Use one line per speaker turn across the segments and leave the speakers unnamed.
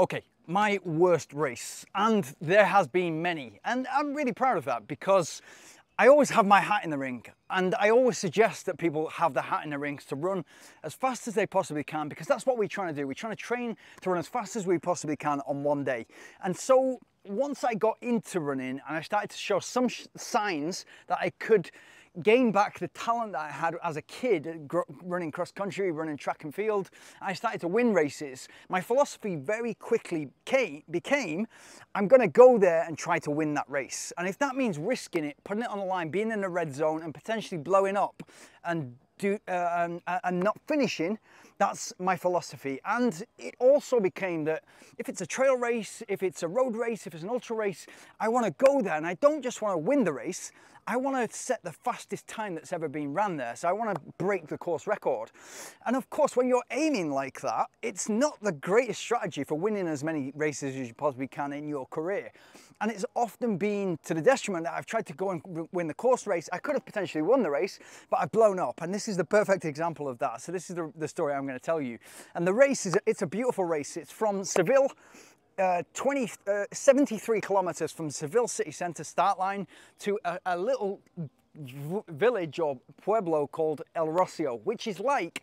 Okay, my worst race, and there has been many, and I'm really proud of that because I always have my hat in the ring, and I always suggest that people have the hat in the rings to run as fast as they possibly can, because that's what we're trying to do. We're trying to train to run as fast as we possibly can on one day. And so once I got into running and I started to show some signs that I could gain back the talent that I had as a kid, running cross country, running track and field, I started to win races. My philosophy very quickly became, I'm going to go there and try to win that race. And if that means risking it, putting it on the line, being in the red zone and potentially blowing up and not finishing, that's my philosophy. And it also became that if it's a trail race, if it's a road race, if it's an ultra race, I want to go there and I don't just want to win the race, I want to set the fastest time that's ever been ran there. So I want to break the course record. And of course, when you're aiming like that, it's not the greatest strategy for winning as many races as you possibly can in your career. And it's often been to the detriment that I've tried to go and win the course race. I could have potentially won the race, but I've blown up. And this is the perfect example of that. So this is the story I'm going to tell you. And the race it's a beautiful race. It's from Seville, 73 kilometers from Seville city centre start line to a little village or pueblo called El Rocio, which is like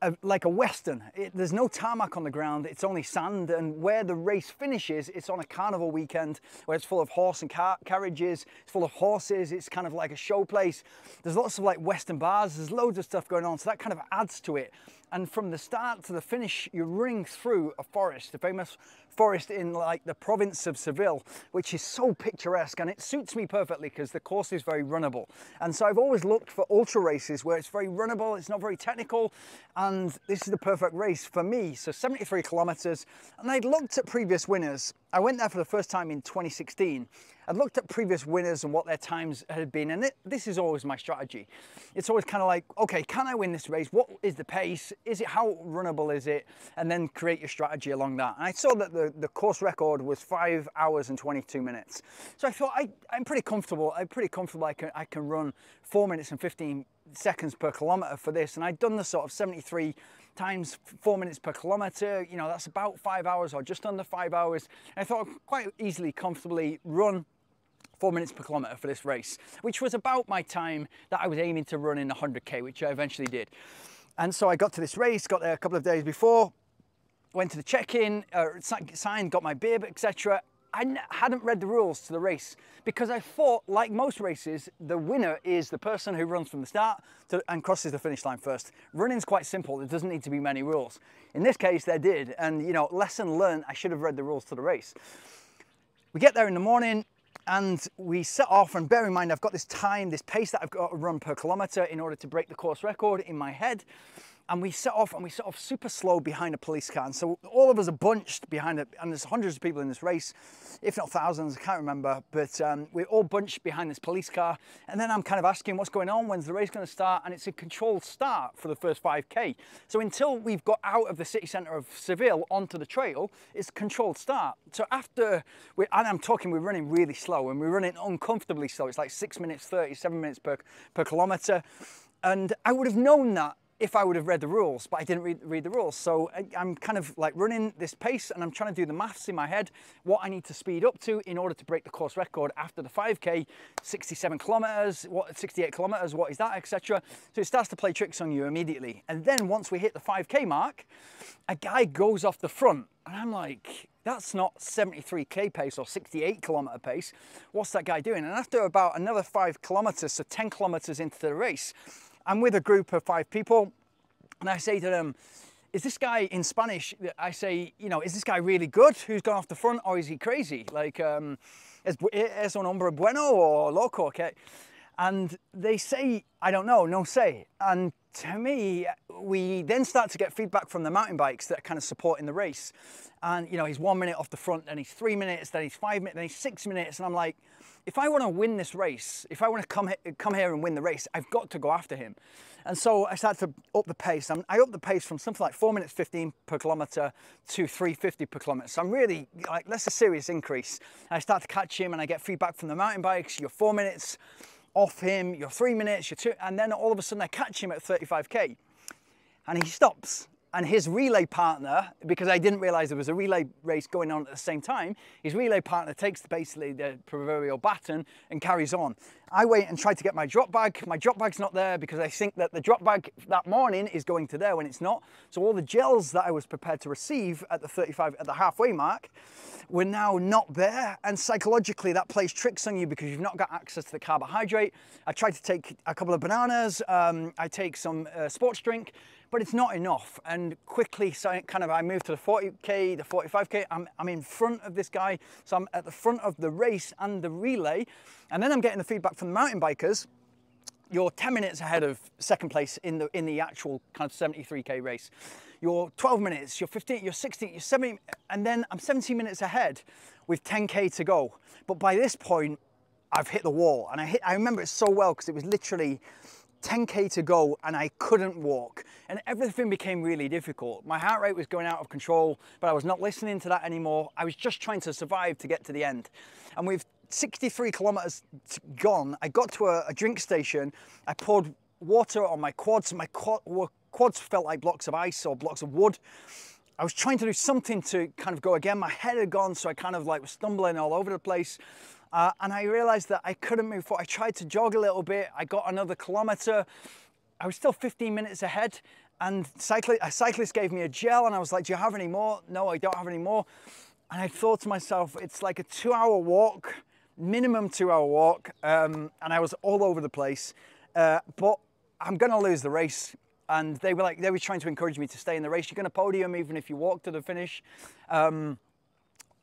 a western. There's no tarmac on the ground, it's only sand, and where the race finishes, it's on a carnival weekend where it's full of horse and carriages, it's full of horses, it's kind of like a show place. There's lots of like western bars, there's loads of stuff going on, so that kind of adds to it. And from the start to the finish, you're running through a forest, the famous forest in like the province of Seville, which is so picturesque, and it suits me perfectly because the course is very runnable. And so I've always looked for ultra races where it's very runnable, it's not very technical, and this is the perfect race for me. So 73 kilometers, and I'd looked at previous winners. I went there for the first time in 2016. I'd looked at previous winners and what their times had been, and this is always my strategy. It's always kind of like, okay, can I win this race? What is the pace? Is it, how runnable is it? And then create your strategy along that. And I saw that the course record was 5 hours and 22 minutes. So I thought, I'm pretty comfortable. I can run 4 minutes and 15 seconds per kilometer for this. And I'd done the sort of 73 times 4 minutes per kilometer. You know, that's about 5 hours or just under 5 hours. And I thought I could quite easily, comfortably run 4 minutes per kilometer for this race, which was about my time that I was aiming to run in 100K, which I eventually did. And so I got to this race, got there a couple of days before, went to the check-in, signed, got my bib, etc. I hadn't read the rules to the race because I thought, like most races, the winner is the person who runs from the start and crosses the finish line first. Running's quite simple. There doesn't need to be many rules. In this case, there did. And, you know, lesson learned, I should have read the rules to the race. We get there in the morning and we set off, and bear in mind, I've got this time, this pace that I've got to run per kilometer in order to break the course record in my head. And we set off super slow behind a police car. And so all of us are bunched behind it, and there's hundreds of people in this race, if not thousands, I can't remember, but we're all bunched behind this police car. And then I'm kind of asking what's going on, when's the race going to start? And it's a controlled start for the first 5K. So until we've got out of the city centre of Seville onto the trail, it's a controlled start. So after, we're running really slow, and we're running uncomfortably slow. It's like 6 minutes 30, 7 minutes per kilometre. And I would have known that if I would have read the rules, but I didn't read the rules. So I'm kind of like running this pace, and I'm trying to do the maths in my head, what I need to speed up to in order to break the course record after the 5K, 67 kilometers, 68 kilometers, what is that, etc. So it starts to play tricks on you immediately. And then once we hit the 5K mark, a guy goes off the front, and I'm like, that's not 73K pace or 68 kilometer pace. What's that guy doing? And after about another 5 kilometers, so 10 kilometers into the race, I'm with a group of 5 people, and I say to them, is this guy, in Spanish, I say, you know, is this guy really good who's gone off the front, or is he crazy? Like, es un hombre bueno or loco, okay? And they say, I don't know, no sé. And to me, we then start to get feedback from the mountain bikes that are kind of supporting the race. And, you know, he's 1 minute off the front, then he's 3 minutes, then he's 5 minutes, then he's 6 minutes. And I'm like, if I want to win this race, if I want to come here and win the race, I've got to go after him. And so I started to up the pace. I upped the pace from something like 4 minutes 15 per kilometre to 3:50 per kilometre. So I'm really, like, that's a serious increase. I start to catch him, and I get feedback from the mountain bikes. You're 4 minutes off him, you're 3 minutes, you're 2, and then all of a sudden I catch him at 35K. And he stops. And his relay partner, because I didn't realize there was a relay race going on at the same time, his relay partner takes basically the proverbial baton and carries on. I wait and try to get my drop bag. My drop bag's not there because I think that the drop bag that morning is going to there when it's not. So all the gels that I was prepared to receive at the halfway mark were now not there. And psychologically that plays tricks on you because you've not got access to the carbohydrate. I tried to take a couple of bananas, I take some sports drink, but it's not enough. And quickly, so I moved to the 40K, the 45K. I'm in front of this guy. So I'm at the front of the race and the relay. And then I'm getting the feedback from the mountain bikers. You're 10 minutes ahead of second place in the actual kind of 73K race. You're 12 minutes, you're 15, you're 16, you're 17, and then I'm 17 minutes ahead with 10K to go. But by this point, I've hit the wall. And I remember it so well because it was literally 10K to go and I couldn't walk and everything became really difficult. My heart rate was going out of control, but I was not listening to that anymore. I was just trying to survive to get to the end. And with 63 kilometers gone, I got to a drink station. I poured water on my quads and my quads felt like blocks of ice or blocks of wood. I was trying to do something to kind of go again. My head had gone, so I kind of like was stumbling all over the place. And I realized that I couldn't move forward. I tried to jog a little bit. I got another kilometer. I was still 15 minutes ahead. And a cyclist gave me a gel and I was like, do you have any more? No, I don't have any more. And I thought to myself, it's like a 2-hour walk, minimum 2-hour walk. And I was all over the place, but I'm gonna lose the race. And they were trying to encourage me to stay in the race. You're gonna podium even if you walk to the finish.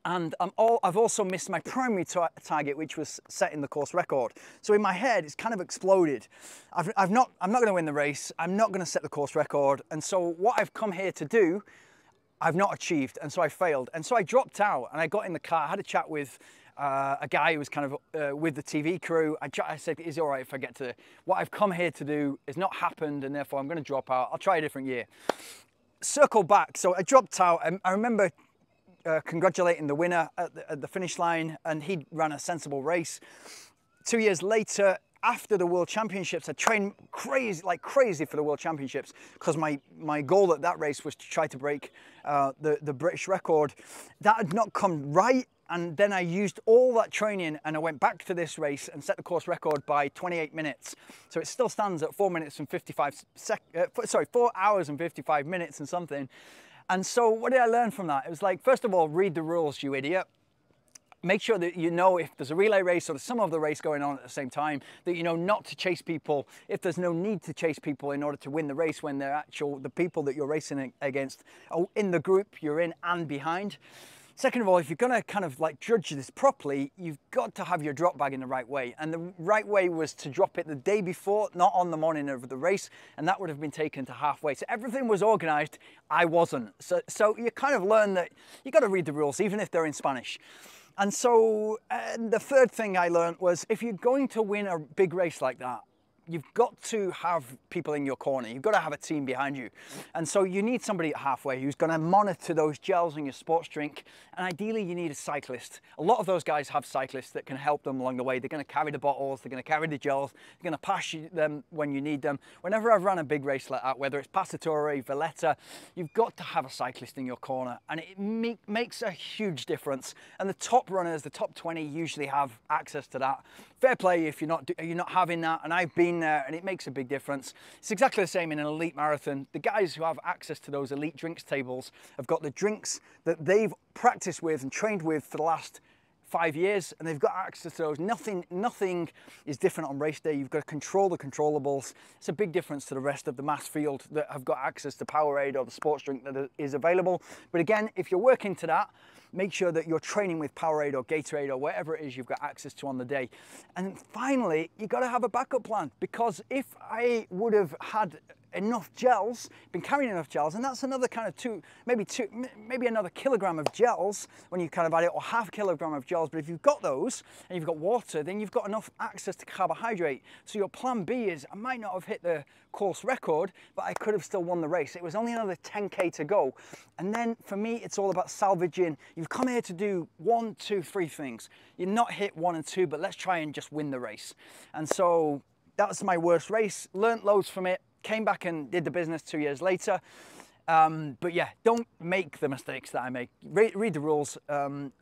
And I've also missed my primary target, which was setting the course record. So in my head, it's kind of exploded. I'm not going to win the race. I'm not going to set the course record. And so what I've come here to do, I've not achieved. And so I failed. And so I dropped out and I got in the car. I had a chat with a guy who was kind of with the TV crew. I said, is it all right if I get to what I've come here to do has not happened and therefore I'm going to drop out. I'll try a different year. Circle back. So I dropped out. I remember congratulating the winner at the finish line, and he ran a sensible race. 2 years later, after the World Championships, I trained like crazy for the World Championships because my goal at that race was to try to break the British record. That had not come right, and then I used all that training and I went back to this race and set the course record by 28 minutes. So it still stands at 4 hours and 55 minutes and something. And so what did I learn from that? It was like, first of all, read the rules, you idiot. Make sure that you know if there's a relay race or some other race going on at the same time, that you know not to chase people, if there's no need to chase people in order to win the race when the people that you're racing against are in the group you're in and behind. Second of all, if you're going to kind of like judge this properly, you've got to have your drop bag in the right way. And the right way was to drop it the day before, not on the morning of the race. And that would have been taken to halfway. So everything was organized. I wasn't. So you kind of learn that you got to read the rules, even if they're in Spanish. And so the third thing I learned was if you're going to win a big race like that, you've got to have people in your corner. You've got to have a team behind you. And so you need somebody at halfway who's going to monitor those gels in your sports drink. And ideally you need a cyclist. A lot of those guys have cyclists that can help them along the way. They're going to carry the bottles, they're going to carry the gels, they're going to pass you them when you need them. Whenever I've run a big race like that, whether it's Passatore, Valletta, you've got to have a cyclist in your corner. And it makes a huge difference. And the top runners, the top 20 usually have access to that. Fair play if you're not having that. And I've been there and it makes a big difference. It's exactly the same in an elite marathon. The guys who have access to those elite drinks tables have got the drinks that they've practiced with and trained with for the last 5 years, and they've got access to those. Nothing is different on race day. You've got to control the controllables. It's a big difference to the rest of the mass field that have got access to Powerade or the sports drink that is available. But again, if you're working to that, make sure that you're training with Powerade or Gatorade or whatever it is you've got access to on the day. And finally, you got to have a backup plan, because if I would have had enough gels, been carrying enough gels, and that's another kind of maybe another kilogram of gels when you kind of add it, or half a kilogram of gels. But if you've got those and you've got water, then you've got enough access to carbohydrate. So your plan B is, I might not have hit the course record, but I could have still won the race. It was only another 10K to go. And then for me, it's all about salvaging. You've come here to do 1, 2, 3 things. You're not hit 1 and 2, but let's try and just win the race. And so that was my worst race. Learned loads from it. Came back and did the business 2 years later. But yeah, don't make the mistakes that I make. Read the rules and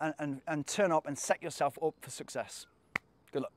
turn up and set yourself up for success. Good luck.